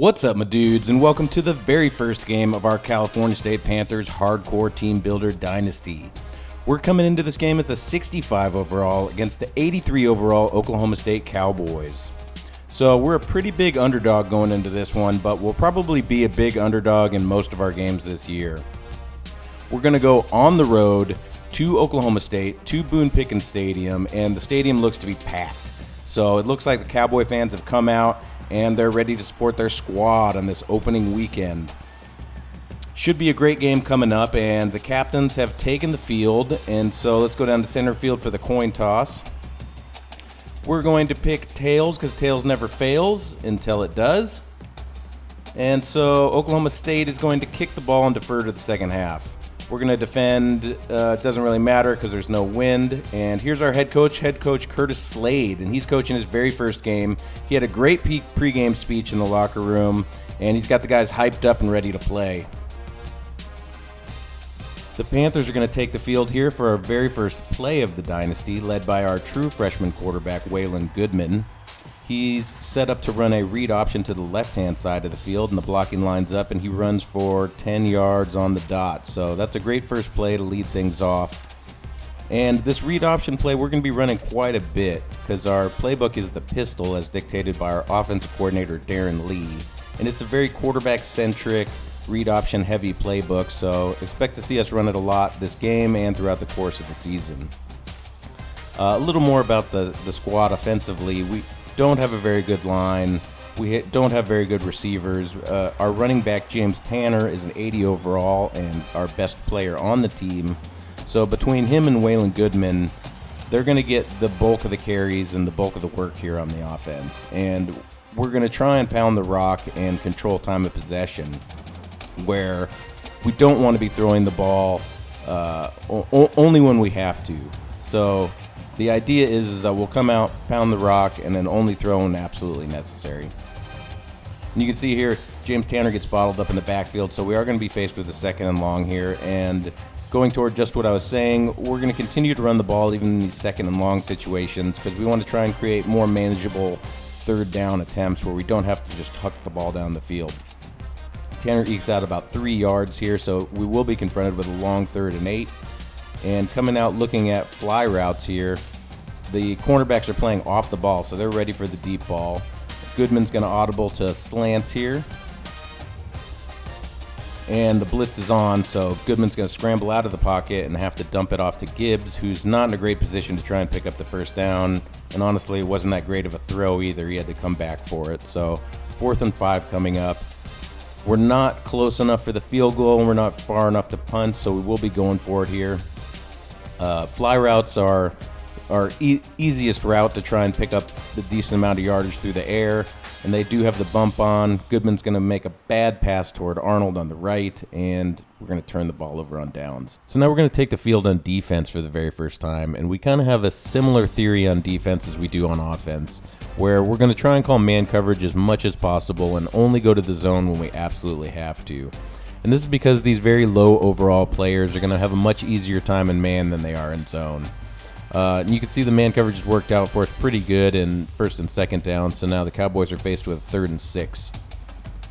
What's up, my dudes, and welcome to the very first game of our California State Panthers Hardcore Team Builder Dynasty. We're coming into this game as a 65 overall against the 83 overall Oklahoma State Cowboys. So we're a pretty big underdog going into this one, but we'll probably be a big underdog in most of our games this year. We're going to go on the road to Oklahoma State, to Boon Pickens Stadium, and the stadium looks to be packed. So it looks like the Cowboy fans have come out and they're ready to support their squad on this opening weekend. Should be a great game coming up, and the captains have taken the field, and so let's go down to center field for the coin toss. We're going to pick tails because tails never fails until it does. And so Oklahoma State is going to kick the ball and defer to the second half. We're going to defend. It doesn't really matter because there's no wind. And here's our head coach Curtis Slade, and he's coaching his very first game. He had a great pregame speech in the locker room, and he's got the guys hyped up and ready to play. The Panthers are going to take the field here for our very first play of the dynasty, led by our true freshman quarterback, Waylon Goodman. He's set up to run a read option to the left-hand side of the field, and the blocking lines up, and he runs for 10 yards on the dot. So that's a great first play to lead things off. And this read option play, we're going to be running quite a bit because our playbook is the pistol as dictated by our offensive coordinator, Darren Lee. And it's a very quarterback-centric, read option heavy playbook, so expect to see us run it a lot this game and throughout the course of the season. A little more about the squad offensively. We don't have a very good line. We don't have very good receivers. Our running back, James Tanner, is an 80 overall and our best player on the team. So between him and Waylon Goodman, they're going to get the bulk of the carries and the bulk of the work here on the offense. And we're going to try and pound the rock and control time of possession, where we don't want to be throwing the ball only when we have to. So the idea is that we'll come out, pound the rock, and then only throw when absolutely necessary. And you can see here, James Tanner gets bottled up in the backfield, so we are going to be faced with a second and long here. And going toward just what I was saying, we're going to continue to run the ball even in these second and long situations because we want to try and create more manageable third down attempts where we don't have to just huck the ball down the field. Tanner ekes out about 3 yards here, so we will be confronted with a long 3rd and 8. And coming out looking at fly routes here, the cornerbacks are playing off the ball, so they're ready for the deep ball. Goodman's going to audible to slants here. And the blitz is on, so Goodman's going to scramble out of the pocket and have to dump it off to Gibbs, who's not in a great position to try and pick up the first down. And honestly, it wasn't that great of a throw either. He had to come back for it. So 4th and 5 coming up. We're not close enough for the field goal, and we're not far enough to punt, so we will be going for it here. Fly routes are our easiest route to try and pick up the decent amount of yardage through the air, and they do have the bump on. Goodman's going to make a bad pass toward Arnold on the right, and we're going to turn the ball over on downs. So now we're going to take the field on defense for the very first time, and we kind of have a similar theory on defense as we do on offense, where we're going to try and call man coverage as much as possible and only go to the zone when we absolutely have to. And this is because these very low overall players are going to have a much easier time in man than they are in zone. And you can see the man coverage has worked out for us pretty good in 1st and 2nd down, so now the Cowboys are faced with 3rd and 6.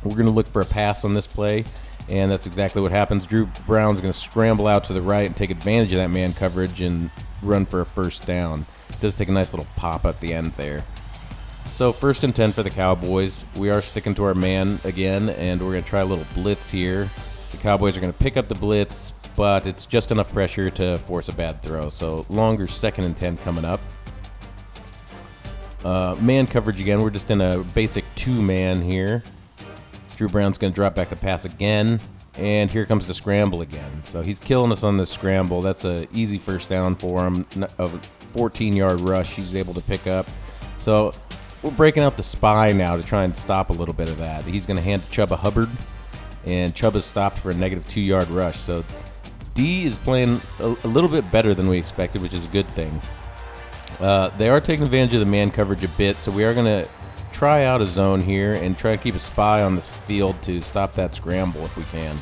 We're going to look for a pass on this play, and that's exactly what happens. Drew Brown's going to scramble out to the right and take advantage of that man coverage and run for a first down. It does take a nice little pop at the end there. So 1st and 10 for the Cowboys. We are sticking to our man again, and we're going to try a little blitz here. The Cowboys are going to pick up the blitz, but it's just enough pressure to force a bad throw. So longer 2nd and 10 coming up. Man coverage again. We're just in a basic 2-man here. Drew Brown's going to drop back to pass again, and here comes the scramble again. So he's killing us on this scramble. That's an easy first down for him. A 14-yard rush he's able to pick up. So we're breaking out the spy now to try and stop a little bit of that. He's going to hand to Chuba Hubbard, and Chuba's stopped for a negative 2-yard rush. So D is playing a little bit better than we expected, which is a good thing. They are taking advantage of the man coverage a bit, so we are going to try out a zone here and try to keep a spy on this field to stop that scramble if we can.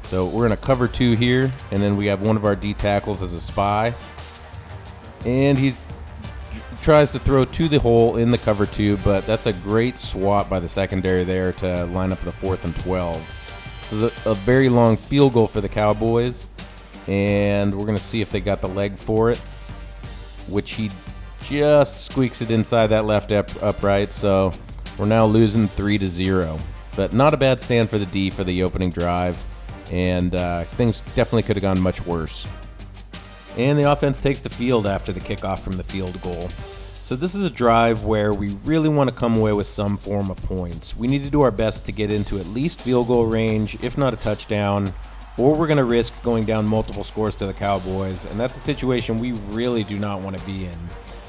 So we're in a cover 2 here, and then we have one of our D tackles as a spy. And he's tries to throw to the hole in the cover 2, but that's a great swat by the secondary there to line up the 4th and 12. This is a very long field goal for the Cowboys, and we're going to see if they got the leg for it, which he just squeaks it inside that left upright, so we're now losing 3-0. But not a bad stand for the D for the opening drive, and things definitely could have gone much worse. And the offense takes the field after the kickoff from the field goal. So this is a drive where we really want to come away with some form of points. We need to do our best to get into at least field goal range, if not a touchdown, or we're going to risk going down multiple scores to the Cowboys, and that's a situation we really do not want to be in.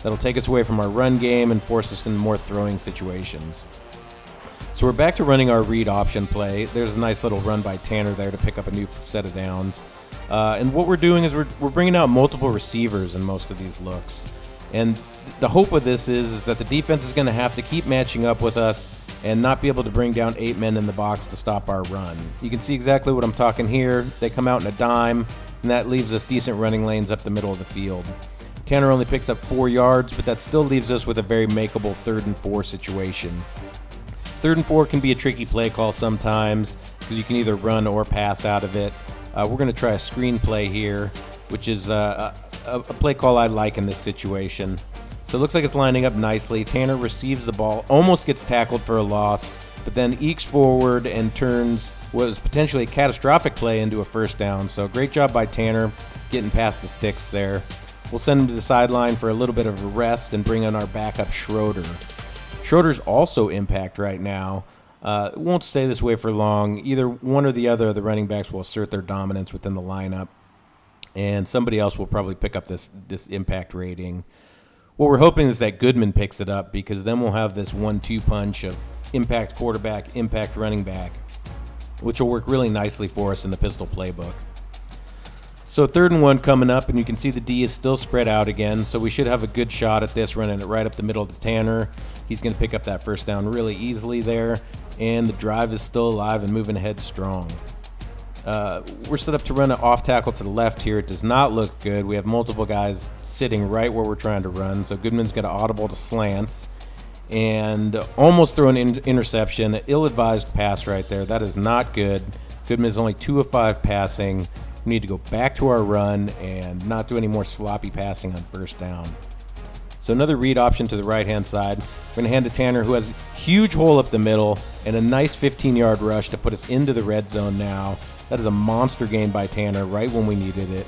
That'll take us away from our run game and force us into more throwing situations. So we're back to running our read option play. There's a nice little run by Tanner there to pick up a new set of downs. And what we're doing is we're bringing out multiple receivers in most of these looks. And the hope of this is that the defense is going to have to keep matching up with us and not be able to bring down 8 men in the box to stop our run. You can see exactly what I'm talking here. They come out in a dime, and that leaves us decent running lanes up the middle of the field. Tanner only picks up 4 yards, but that still leaves us with a very makeable 3rd and 4 situation. 3rd and 4 can be a tricky play call sometimes because you can either run or pass out of it. We're going to try a screen play here, which is a play call I like in this situation. So it looks like it's lining up nicely. Tanner receives the ball, almost gets tackled for a loss, but then ekes forward and turns what was potentially a catastrophic play into a first down. So great job by Tanner getting past the sticks there. We'll send him to the sideline for a little bit of a rest and bring in our backup Schroeder. Schroeder's also impact right now. It won't stay this way for long. Either one or the other of the running backs will assert their dominance within the lineup, and somebody else will probably pick up this impact rating. What we're hoping is that Goodman picks it up, because then we'll have this 1-2 punch of impact quarterback, impact running back, which will work really nicely for us in the pistol playbook. So 3rd and 1 coming up, and you can see the D is still spread out again, so we should have a good shot at this, running it right up the middle to Tanner. He's going to pick up that first down really easily there, and the drive is still alive and moving ahead strong. We're set up to run an off tackle to the left here. It does not look good. We have multiple guys sitting right where we're trying to run, so Goodman's got to audible to slants and almost throw an interception. An ill-advised pass right there. That is not good. Goodman is only 2 of 5 passing. We need to go back to our run and not do any more sloppy passing on first down. So another read option to the right-hand side. We're going to hand to Tanner, who has a huge hole up the middle and a nice 15-yard rush to put us into the red zone now. That is a monster gain by Tanner right when we needed it.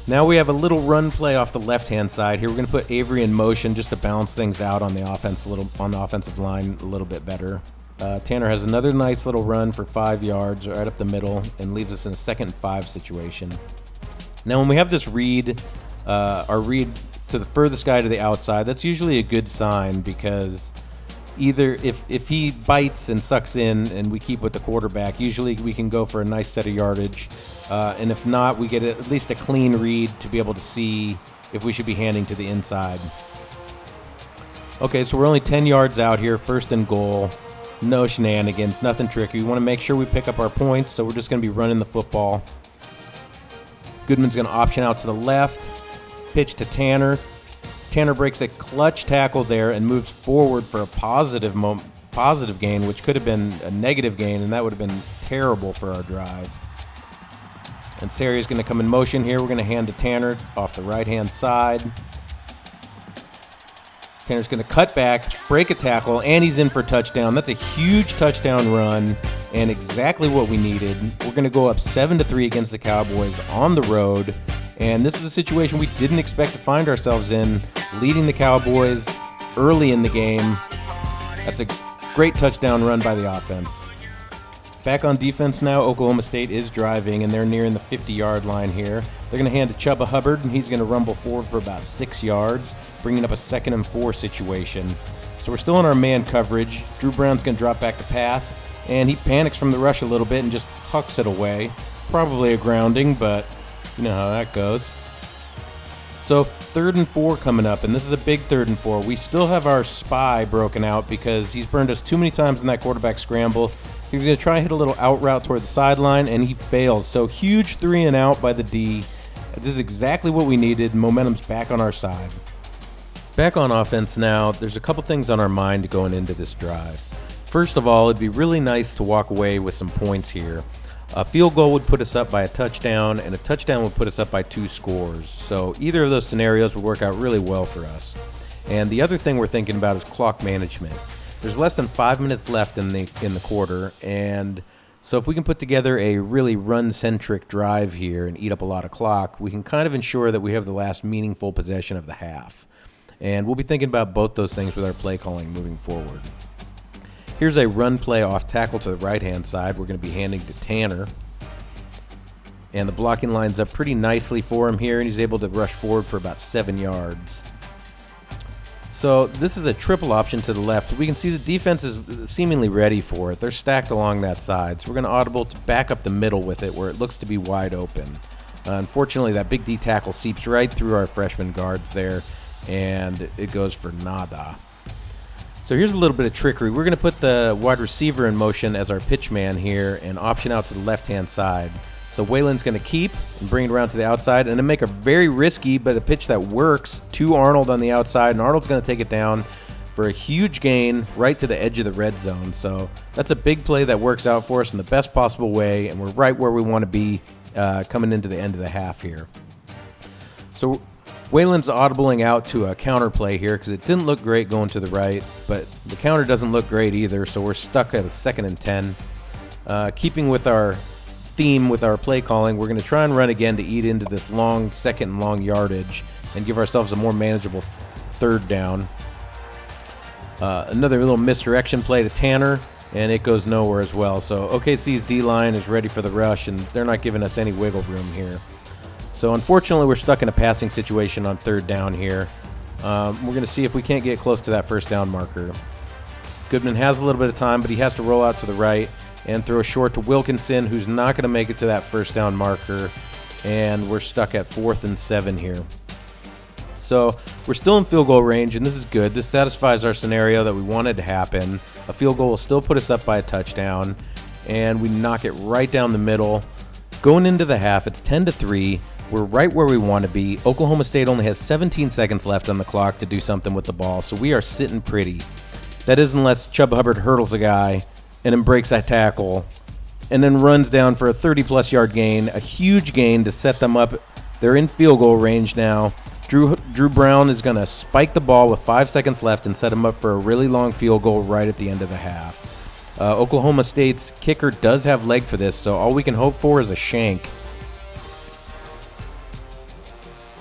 Now we have a little run play off the left-hand side here. We're going to put Avery in motion just to balance things out on the offensive line a little bit better. Tanner has another nice little run for 5 yards right up the middle and leaves us in a 2nd and 5 situation. Now when we have this read, our read to the furthest guy to the outside, that's usually a good sign, because either if he bites and sucks in and we keep with the quarterback, usually we can go for a nice set of yardage. And if not, we get at least a clean read to be able to see if we should be handing to the inside. Okay, so we're only 10 yards out here, 1st and goal. No shenanigans, nothing tricky. We want to make sure we pick up our points, so we're just going to be running the football. Goodman's going to option out to the left, pitch to Tanner. Tanner breaks a clutch tackle there and moves forward for a positive gain, which could have been a negative gain, and that would have been terrible for our drive. And Saria's going to come in motion here. We're going to hand to Tanner off the right-hand side. Tanner's going to cut back, break a tackle, and he's in for a touchdown. That's a huge touchdown run and exactly what we needed. We're going to go up 7-3 against the Cowboys on the road, and this is a situation we didn't expect to find ourselves in, leading the Cowboys early in the game. That's a great touchdown run by the offense. Back on defense now, Oklahoma State is driving, and they're nearing the 50-yard line here. They're going to hand to Chubba Hubbard, and he's going to rumble forward for about 6 yards, bringing up a 2nd and 4 situation. So we're still in our man coverage. Drew Brown's going to drop back to pass, and he panics from the rush a little bit and just hucks it away. Probably a grounding, but you know how that goes. So 3rd and 4 coming up, and this is a big 3rd and 4. We still have our spy broken out because he's burned us too many times in that quarterback scramble. He's going to try and hit a little out route toward the sideline, and he fails. So huge 3 and out by the D. This is exactly what we needed. Momentum's back on our side. Back on offense now, there's a couple things on our mind going into this drive. First of all, it'd be really nice to walk away with some points here. A field goal would put us up by a touchdown, and a touchdown would put us up by 2 scores. So either of those scenarios would work out really well for us. And the other thing we're thinking about is clock management. There's less than 5 minutes left in the quarter, and so if we can put together a really run-centric drive here and eat up a lot of clock, we can kind of ensure that we have the last meaningful possession of the half. And we'll be thinking about both those things with our play calling moving forward. Here's a run play off tackle to the right-hand side. We're going to be handing to Tanner. And the blocking lines up pretty nicely for him here, and he's able to rush forward for about 7 yards. So this is a triple option to the left. We can see the defense is seemingly ready for it. They're stacked along that side. So we're going to audible to back up the middle with it where it looks to be wide open. Unfortunately, that big D tackle seeps right through our freshman guards there, and it goes for nada. So here's a little bit of trickery. We're going to put the wide receiver in motion as our pitch man here and option out to the left-hand side. So Waylon's going to keep and bring it around to the outside and then make a very risky but a pitch that works to Arnold on the outside, and Arnold's going to take it down for a huge gain right to the edge of the red zone. So that's a big play that works out for us in the best possible way, and we're right where we want to be coming into the end of the half here. So Waylon's audibling out to a counter play here because it didn't look great going to the right, but the counter doesn't look great either, so we're stuck at a 2nd and 10. Keeping with our theme with our play calling, we're going to try and run again to eat into this long 2nd and long yardage and give ourselves a more manageable 3rd down. Another little misdirection play to Tanner, and it goes nowhere as well. So OKC's D-line is ready for the rush, and they're not giving us any wiggle room here. So unfortunately, we're stuck in a passing situation on 3rd down here. We're going to see if we can't get close to that 1st down marker. Goodman has a little bit of time, but he has to roll out to the right and throw short to Wilkinson, who's not going to make it to that 1st down marker, and we're stuck at 4th and 7 here. So we're still in field goal range, and this is good. This satisfies our scenario that we wanted to happen. A field goal will still put us up by a touchdown, and we knock it right down the middle. Going into the half, it's 10-3. We're right where we want to be. Oklahoma State only has 17 seconds left on the clock to do something with the ball, so we are sitting pretty. That is unless Chubb Hubbard hurdles a guy and then breaks that tackle and then runs down for a 30-plus yard gain, a huge gain to set them up. They're in field goal range now. Drew Brown is going to spike the ball with 5 seconds left and set him up for a really long field goal right at the end of the half. Oklahoma State's kicker does have leg for this, so all we can hope for is a shank.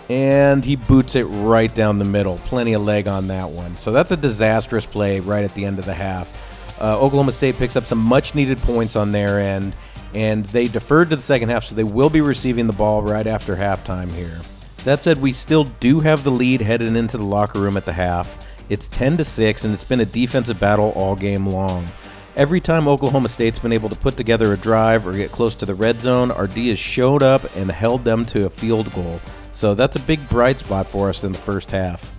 And he boots it right down the middle. Plenty of leg on that one. So that's a disastrous play right at the end of the half. Oklahoma State picks up some much-needed points on their end, and they deferred to the second half, so they will be receiving the ball right after halftime here. That said, we still do have the lead headed into the locker room at the half. It's 10-6, and it's been a defensive battle all game long. Every time Oklahoma State's been able to put together a drive or get close to the red zone, our D has showed up and held them to a field goal. So that's a big bright spot for us in the first half.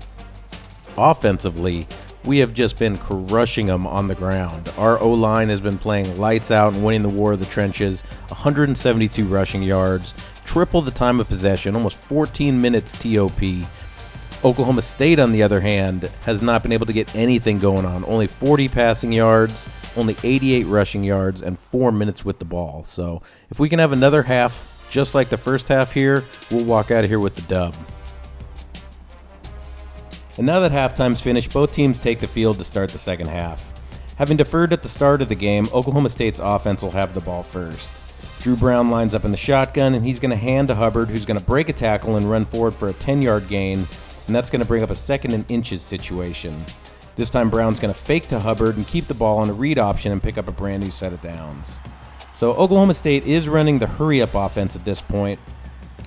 Offensively, we have just been crushing them on the ground. Our O-line has been playing lights out and winning the war of the trenches. 172 rushing yards, triple the time of possession, almost 14 minutes TOP. Oklahoma State, on the other hand, has not been able to get anything going on. Only 40 passing yards, only 88 rushing yards, and 4 minutes with the ball. So if we can have another half just like the first half here, we'll walk out of here with the dub. And now that halftime's finished, both teams take the field to start the second half. Having deferred at the start of the game, Oklahoma State's offense will have the ball first. Drew Brown lines up in the shotgun, and he's going to hand to Hubbard, who's going to break a tackle and run forward for a 10-yard gain, and that's going to bring up a 2nd and inches situation. This time Brown's going to fake to Hubbard and keep the ball on a read option and pick up a brand new set of downs. So Oklahoma State is running the hurry-up offense at this point,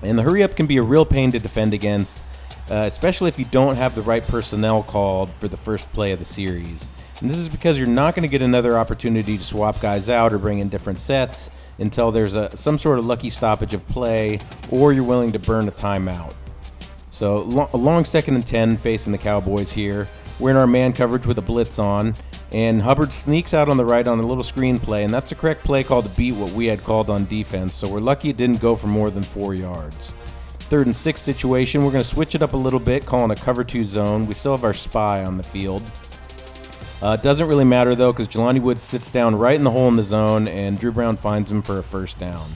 and the hurry-up can be a real pain to defend against, especially if you don't have the right personnel called for the first play of the series. And this is because you're not going to get another opportunity to swap guys out or bring in different sets until there's some sort of lucky stoppage of play or you're willing to burn a timeout. So a long 2nd and 10 facing the Cowboys here. We're in our man coverage with a blitz on, and Hubbard sneaks out on the right on a little screen play, and that's the correct play call to beat what we had called on defense, so we're lucky it didn't go for more than 4 yards. 3rd and 6 situation. We're going to switch it up a little bit, calling a cover 2 zone. We still have our spy on the field. It doesn't really matter, though, because Jelani Woods sits down right in the hole in the zone, and Drew Brown finds him for a first down.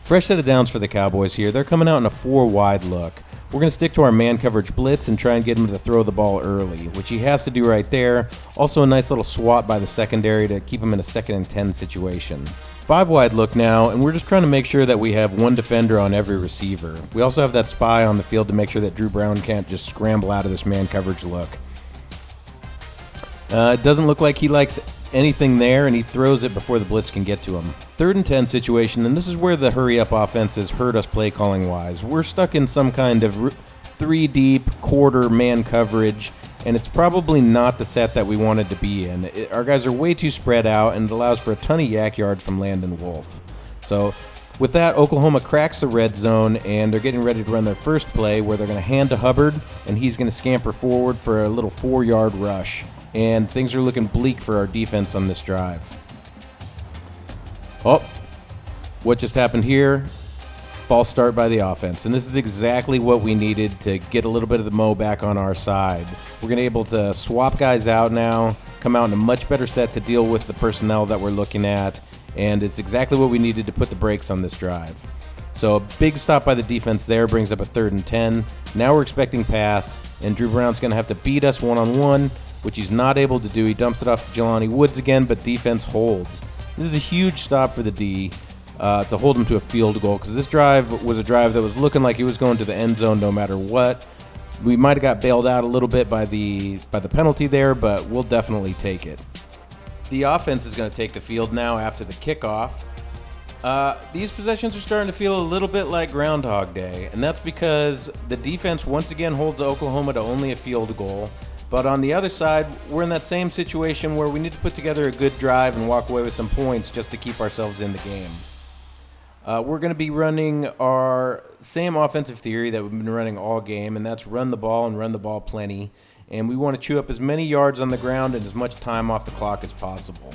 Fresh set of downs for the Cowboys here. They're coming out in a 4-wide look. We're going to stick to our man coverage blitz and try and get him to throw the ball early, which he has to do right there. Also a nice little swat by the secondary to keep him in a 2nd and 10 situation. 5-wide look now, and we're just trying to make sure that we have one defender on every receiver. We also have that spy on the field to make sure that Drew Brown can't just scramble out of this man coverage look. It doesn't look like he likes anything there, and he throws it before the blitz can get to him. 3rd and 10 situation, and this is where the hurry-up offense has hurt us play calling-wise. We're stuck in some kind of 3-deep quarter man coverage, and it's probably not the set that we wanted to be in. Our guys are way too spread out, and it allows for a ton of yak yards from Landon Wolf. So with that, Oklahoma cracks the red zone, and they're getting ready to run their first play where they're going to hand to Hubbard, and he's going to scamper forward for a little 4-yard rush. And things are looking bleak for our defense on this drive. Oh, what just happened here? False start by the offense. And this is exactly what we needed to get a little bit of the mo back on our side. We're going to be able to swap guys out now, come out in a much better set to deal with the personnel that we're looking at. And it's exactly what we needed to put the brakes on this drive. So a big stop by the defense there brings up a 3rd and 10. Now we're expecting pass, and Drew Brown's going to have to beat us one-on-one, which he's not able to do. He dumps it off to Jelani Woods again, but defense holds. This is a huge stop for the D to hold him to a field goal, because this drive was a drive that was looking like he was going to the end zone no matter what. We might have got bailed out a little bit by the penalty there, but we'll definitely take it. The offense is going to take the field now after the kickoff. These possessions are starting to feel a little bit like Groundhog Day, and that's because the defense once again holds Oklahoma to only a field goal. But on the other side, we're in that same situation where we need to put together a good drive and walk away with some points just to keep ourselves in the game. We're going to be running our same offensive theory that we've been running all game, and that's run the ball and run the ball plenty. And we want to chew up as many yards on the ground and as much time off the clock as possible.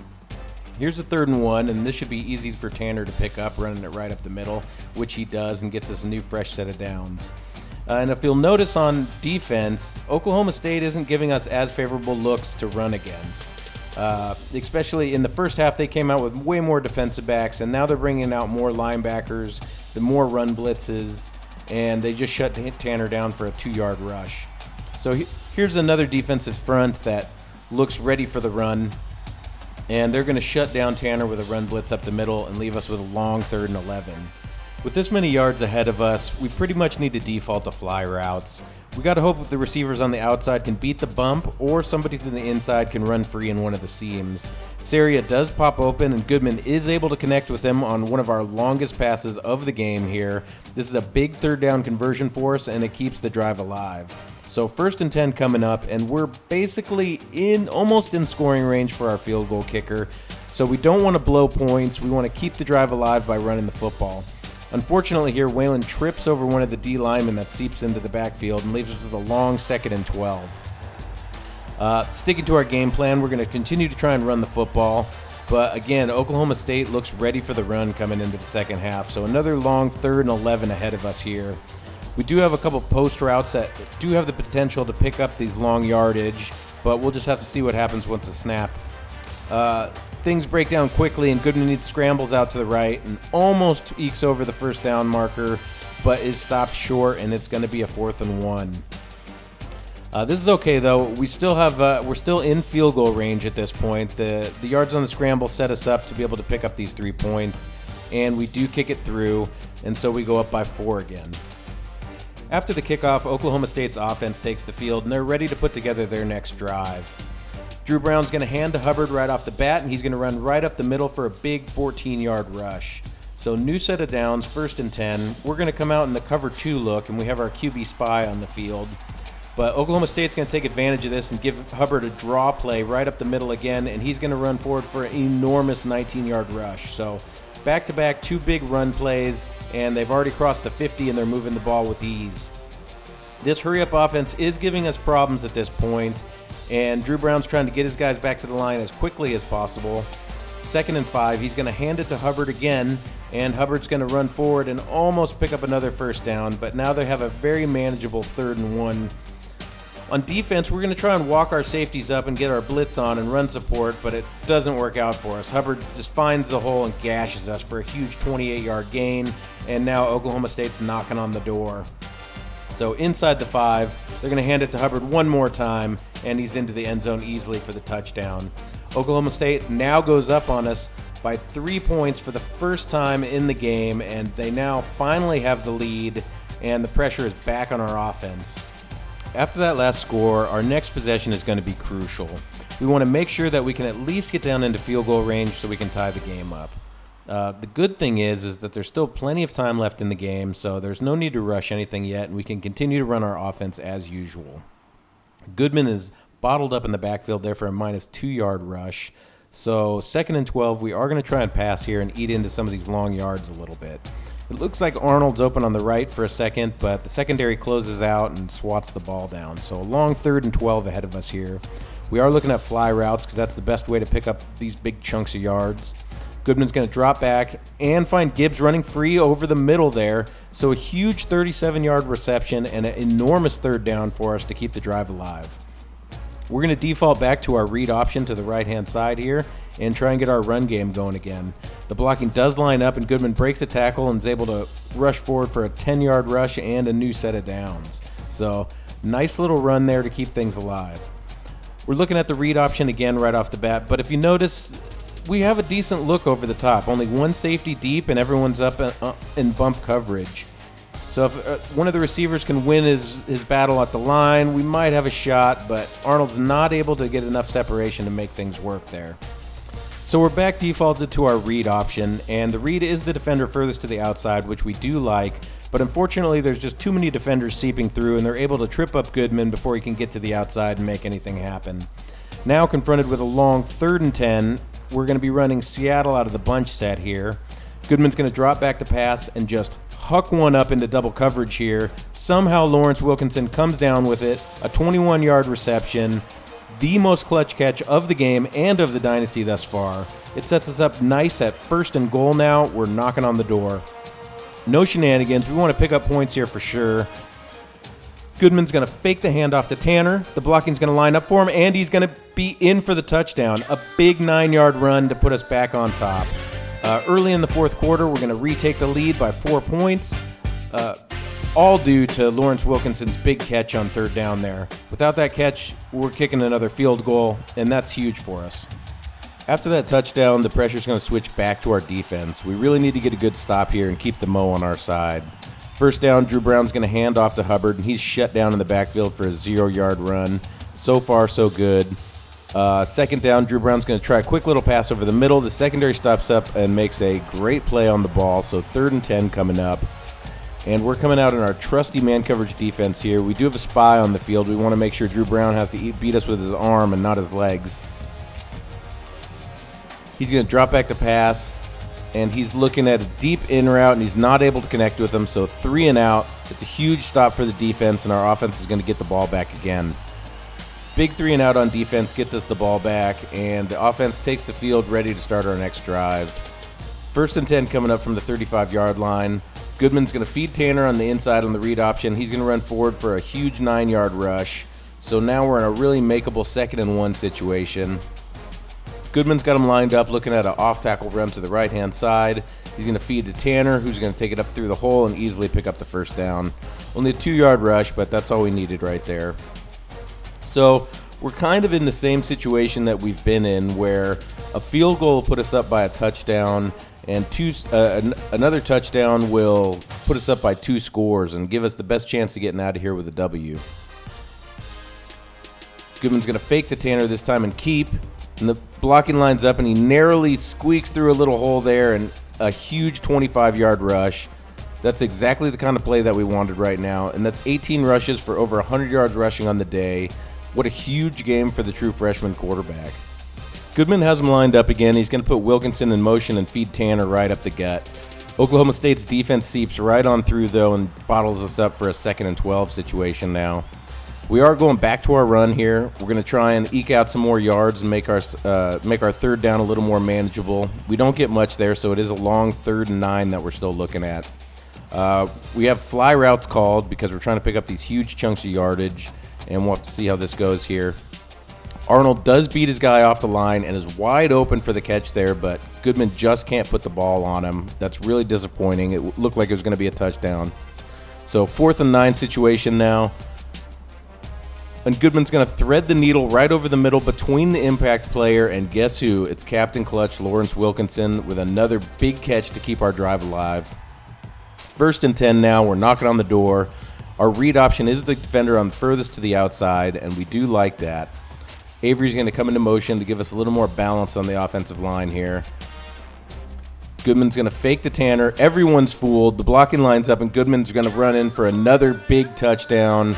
Here's the 3rd and 1, and this should be easy for Tanner to pick up, running it right up the middle, which he does, and gets us a new fresh set of downs. And if you'll notice on defense, Oklahoma State isn't giving us as favorable looks to run against. Especially in the first half, they came out with way more defensive backs, and now they're bringing out more linebackers, the more run blitzes, and they just shut Tanner down for a 2-yard rush. So here's another defensive front that looks ready for the run, and they're going to shut down Tanner with a run blitz up the middle and leave us with a long 3rd and 11. With this many yards ahead of us, we pretty much need to default to fly routes. We got to hope that the receivers on the outside can beat the bump, or somebody to the inside can run free in one of the seams. Saria does pop open, and Goodman is able to connect with him on one of our longest passes of the game here. This is a big 3rd down conversion for us, and it keeps the drive alive. So 1st and 10 coming up, and we're basically almost in scoring range for our field goal kicker. So we don't want to blow points. We want to keep the drive alive by running the football. Unfortunately here, Waylon trips over one of the D linemen that seeps into the backfield and leaves us with a long 2nd and 12. Sticking to our game plan, we're going to continue to try and run the football. But again, Oklahoma State looks ready for the run coming into the second half. So another long 3rd and 11 ahead of us here. We do have a couple post routes that do have the potential to pick up these long yardage, but we'll just have to see what happens once the snap. Things break down quickly, and Goodman scrambles out to the right and almost ekes over the 1st down marker, but is stopped short, and it's going to be a 4th and 1. This is okay though. We're still in field goal range at this point. The yards on the scramble set us up to be able to pick up these 3 points, and we do kick it through, and so we go up by 4 again. After the kickoff, Oklahoma State's offense takes the field, and they're ready to put together their next drive. Drew Brown's going to hand to Hubbard right off the bat, and he's going to run right up the middle for a big 14-yard rush. So new set of downs, 1st and 10. We're going to come out in the cover 2 look, and we have our QB spy on the field. But Oklahoma State's going to take advantage of this and give Hubbard a draw play right up the middle again, and he's going to run forward for an enormous 19-yard rush. So back-to-back 2 big run plays, and they've already crossed the 50, and they're moving the ball with ease. This hurry-up offense is giving us problems at this point, and Drew Brown's trying to get his guys back to the line as quickly as possible. 2nd and 5. He's going to hand it to Hubbard again, and Hubbard's going to run forward and almost pick up another first down, but now they have a very manageable 3rd and 1. On defense, we're going to try and walk our safeties up and get our blitz on and run support, but it doesn't work out for us. Hubbard just finds the hole and gashes us for a huge 28-yard gain, and now Oklahoma State's knocking on the door. So inside the 5, they're going to hand it to Hubbard one more time, and he's into the end zone easily for the touchdown. Oklahoma State now goes up on us by 3 points for the first time in the game, and they now finally have the lead, and the pressure is back on our offense. After that last score, our next possession is going to be crucial. We want to make sure that we can at least get down into field goal range so we can tie the game up. The good thing is that there's still plenty of time left in the game, so there's no need to rush anything yet, and we can continue to run our offense as usual. Goodman is bottled up in the backfield there for a minus 2-yard rush. So 2nd and 12, we are going to try and pass here and eat into some of these long yards a little bit. It looks like Arnold's open on the right for a second, but the secondary closes out and swats the ball down. So a long 3rd and 12 ahead of us here. We are looking at fly routes because that's the best way to pick up these big chunks of yards. Goodman's going to drop back and find Gibbs running free over the middle there. So a huge 37-yard reception and an enormous 3rd down for us to keep the drive alive. We're going to default back to our read option to the right-hand side here and try and get our run game going again. The blocking does line up, and Goodman breaks a tackle and is able to rush forward for a 10-yard rush and a new set of downs. So nice little run there to keep things alive. We're looking at the read option again right off the bat, but if you notice, we have a decent look over the top. Only one safety deep, and everyone's up in bump coverage. So if one of the receivers can win his battle at the line, we might have a shot, but Arnold's not able to get enough separation to make things work there. So we're back defaulted to our read option, and the read is the defender furthest to the outside, which we do like, but unfortunately there's just too many defenders seeping through, and they're able to trip up Goodman before he can get to the outside and make anything happen. Now confronted with a long 3rd and 10, we're going to be running Seattle out of the bunch set here. Goodman's going to drop back to pass and just huck one up into double coverage here. Somehow Lawrence Wilkinson comes down with it, a 21-yard reception, the most clutch catch of the game and of the Dynasty thus far. It sets us up nice at 1st and goal now. We're knocking on the door. No shenanigans. We want to pick up points here for sure. Goodman's going to fake the handoff to Tanner. The blocking's going to line up for him, and he's going to be in for the touchdown. A big 9-yard run to put us back on top. Early in the 4th quarter, we're going to retake the lead by 4 points, all due to Lawrence Wilkinson's big catch on 3rd down there. Without that catch, we're kicking another field goal, and that's huge for us. After that touchdown, the pressure's going to switch back to our defense. We really need to get a good stop here and keep the mo on our side. 1st down, Drew Brown's going to hand off to Hubbard, and he's shut down in the backfield for a 0-yard run. So far, so good. 2nd down, Drew Brown's going to try a quick little pass over the middle. The secondary stops up and makes a great play on the ball. So 3rd and 10 coming up. And we're coming out in our trusty man coverage defense here. We do have a spy on the field. We want to make sure Drew Brown has to beat us with his arm and not his legs. He's going to drop back to pass, and he's looking at a deep in route, and he's not able to connect with him. So 3 and out. It's a huge stop for the defense, and our offense is going to get the ball back again. Big 3 and out on defense gets us the ball back, and the offense takes the field ready to start our next drive. 1st and 10 coming up from the 35-yard line. Goodman's going to feed Tanner on the inside on the read option. He's going to run forward for a huge 9-yard rush. So now we're in a really makeable 2nd and 1 situation. Goodman's got him lined up looking at an off-tackle run to the right-hand side. He's going to feed to Tanner, who's going to take it up through the hole and easily pick up the 1st down. Only a 2-yard rush, but that's all we needed right there. So we're kind of in the same situation that we've been in, where a field goal will put us up by a touchdown, and another touchdown will put us up by 2 scores and give us the best chance of getting out of here with a W. Goodman's going to fake to Tanner this time and keep, and the blocking lines up, and he narrowly squeaks through a little hole there, and a huge 25-yard rush. That's exactly the kind of play that we wanted right now, and that's 18 rushes for over 100 yards rushing on the day. What a huge game for the true freshman quarterback. Goodman has him lined up again. He's going to put Wilkinson in motion and feed Tanner right up the gut. Oklahoma State's defense seeps right on through, though, and bottles us up for a 2nd and 12 situation now. We are going back to our run here. We're going to try and eke out some more yards and make our third down a little more manageable. We don't get much there, so it is a long 3rd and 9 that we're still looking at. We have fly routes called because we're trying to pick up these huge chunks of yardage, and we'll have to see how this goes here. Arnold does beat his guy off the line and is wide open for the catch there, but Goodman just can't put the ball on him. That's really disappointing. It looked like it was going to be a touchdown. So 4th and 9 situation now. And Goodman's going to thread the needle right over the middle between the impact player and guess who? It's Captain Clutch, Lawrence Wilkinson, with another big catch to keep our drive alive. 1st and 10 now. We're knocking on the door. Our read option is the defender on furthest to the outside, and we do like that. Avery's going to come into motion to give us a little more balance on the offensive line here. Goodman's going to fake to Tanner. Everyone's fooled. The blocking line's up, and Goodman's going to run in for another big touchdown.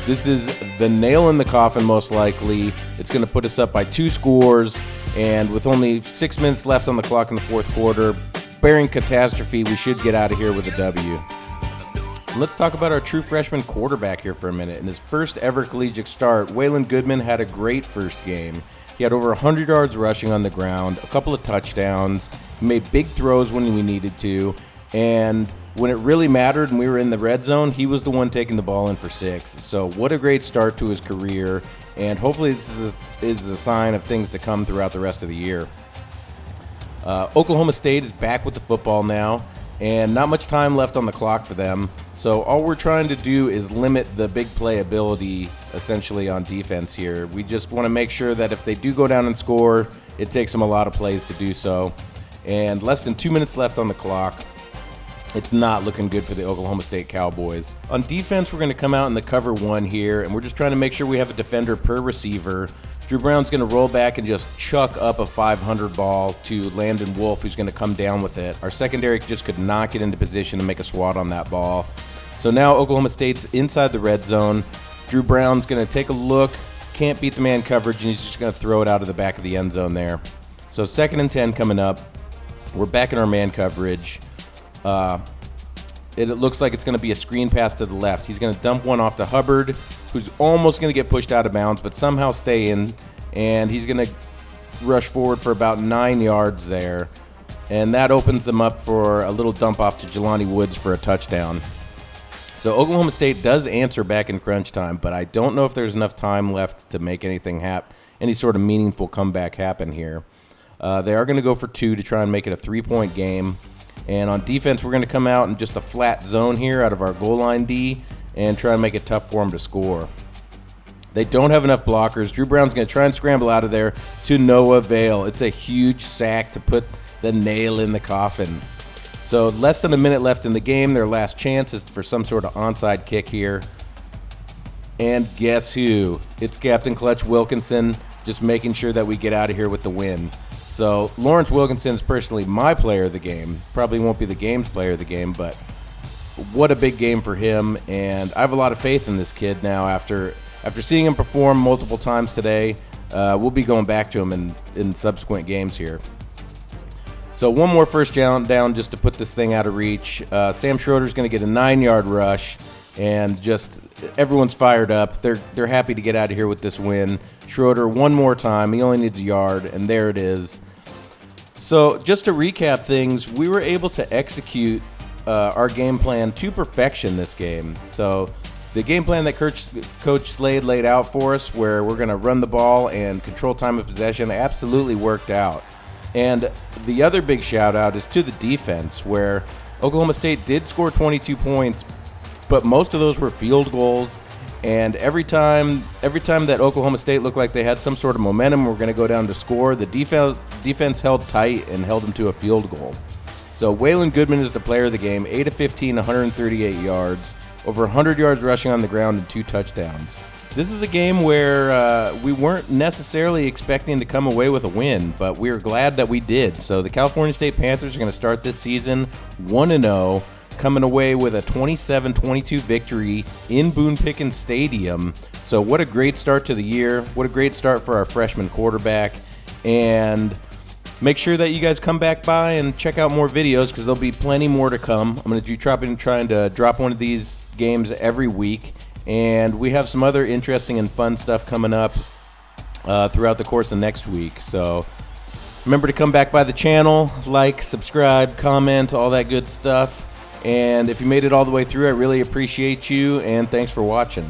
This is the nail in the coffin, most likely. It's going to put us up by 2 scores, and with only 6 minutes left on the clock in the 4th quarter, bearing catastrophe, we should get out of here with a W. Let's talk about our true freshman quarterback here for a minute. In his first ever collegiate start, Waylon Goodman had a great first game. He had over 100 yards rushing on the ground, a couple of touchdowns. He made big throws when we needed to, and when it really mattered and we were in the red zone, he was the one taking the ball in for 6. So what a great start to his career, and hopefully this is a sign of things to come throughout the rest of the year. Oklahoma State is back with the football now, and not much time left on the clock for them. So all we're trying to do is limit the big playability essentially on defense here. We just want to make sure that if they do go down and score, it takes them a lot of plays to do so. And less than 2 minutes left on the clock. It's not looking good for the Oklahoma State Cowboys. On defense, we're going to come out in the cover 1 here, and we're just trying to make sure we have a defender per receiver. Drew Brown's going to roll back and just chuck up a 500 ball to Landon Wolf, who's going to come down with it. Our secondary just could not get into position to make a swat on that ball. So now Oklahoma State's inside the red zone. Drew Brown's going to take a look, can't beat the man coverage, and he's just going to throw it out of the back of the end zone there. So 2nd and 10 coming up. We're back in our man coverage. It looks like it's going to be a screen pass to the left. He's going to dump one off to Hubbard, who's almost going to get pushed out of bounds, but somehow stay in, and he's going to rush forward for about 9 yards there, and that opens them up for a little dump off to Jelani Woods for a touchdown. So Oklahoma State does answer back in crunch time, but I don't know if there's enough time left to make anything any sort of meaningful comeback happen here. They are going to go for 2 to try and make it a 3-point game. And on defense, we're going to come out in just a flat zone here out of our goal line D and try and make it tough for them to score. They don't have enough blockers. Drew Brown's going to try and scramble out of there to no avail. It's a huge sack to put the nail in the coffin. So less than a minute left in the game. Their last chance is for some sort of onside kick here. And guess who? It's Captain Clutch Wilkinson, just making sure that we get out of here with the win. So Lawrence Wilkinson is personally my player of the game. Probably won't be the game's player of the game, but what a big game for him. And I have a lot of faith in this kid now after seeing him perform multiple times today. We'll be going back to him in subsequent games here. So one more first down just to put this thing out of reach. Sam Schroeder's going to get a 9-yard rush, and just everyone's fired up. They're happy to get out of here with this win. Schroeder one more time. He only needs a yard, and there it is. So just to recap things, we were able to execute our game plan to perfection this game. So the game plan that Coach Slade laid out for us, where we're going to run the ball and control time of possession, absolutely worked out. And the other big shout out is to the defense, where Oklahoma State did score 22 points, but most of those were field goals. And every time that Oklahoma State looked like they had some sort of momentum, we're going to go down to score, the defense held tight and held them to a field goal. So Waylon Goodman is the player of the game, 8 of 15, 138 yards, over 100 yards rushing on the ground and 2 touchdowns. This is a game where we weren't necessarily expecting to come away with a win, but we are glad that we did. So the California State Panthers are going to start this season 1-0, coming away with a 27-22 victory in Boon Pickens Stadium. So what a great start to the year. What a great start for our freshman quarterback. And make sure that you guys come back by and check out more videos, because there'll be plenty more to come. I'm going to be trying to drop one of these games every week. And we have some other interesting and fun stuff coming up throughout the course of next week. So remember to come back by the channel, like, subscribe, comment, all that good stuff. And if you made it all the way through, I really appreciate you, and thanks for watching.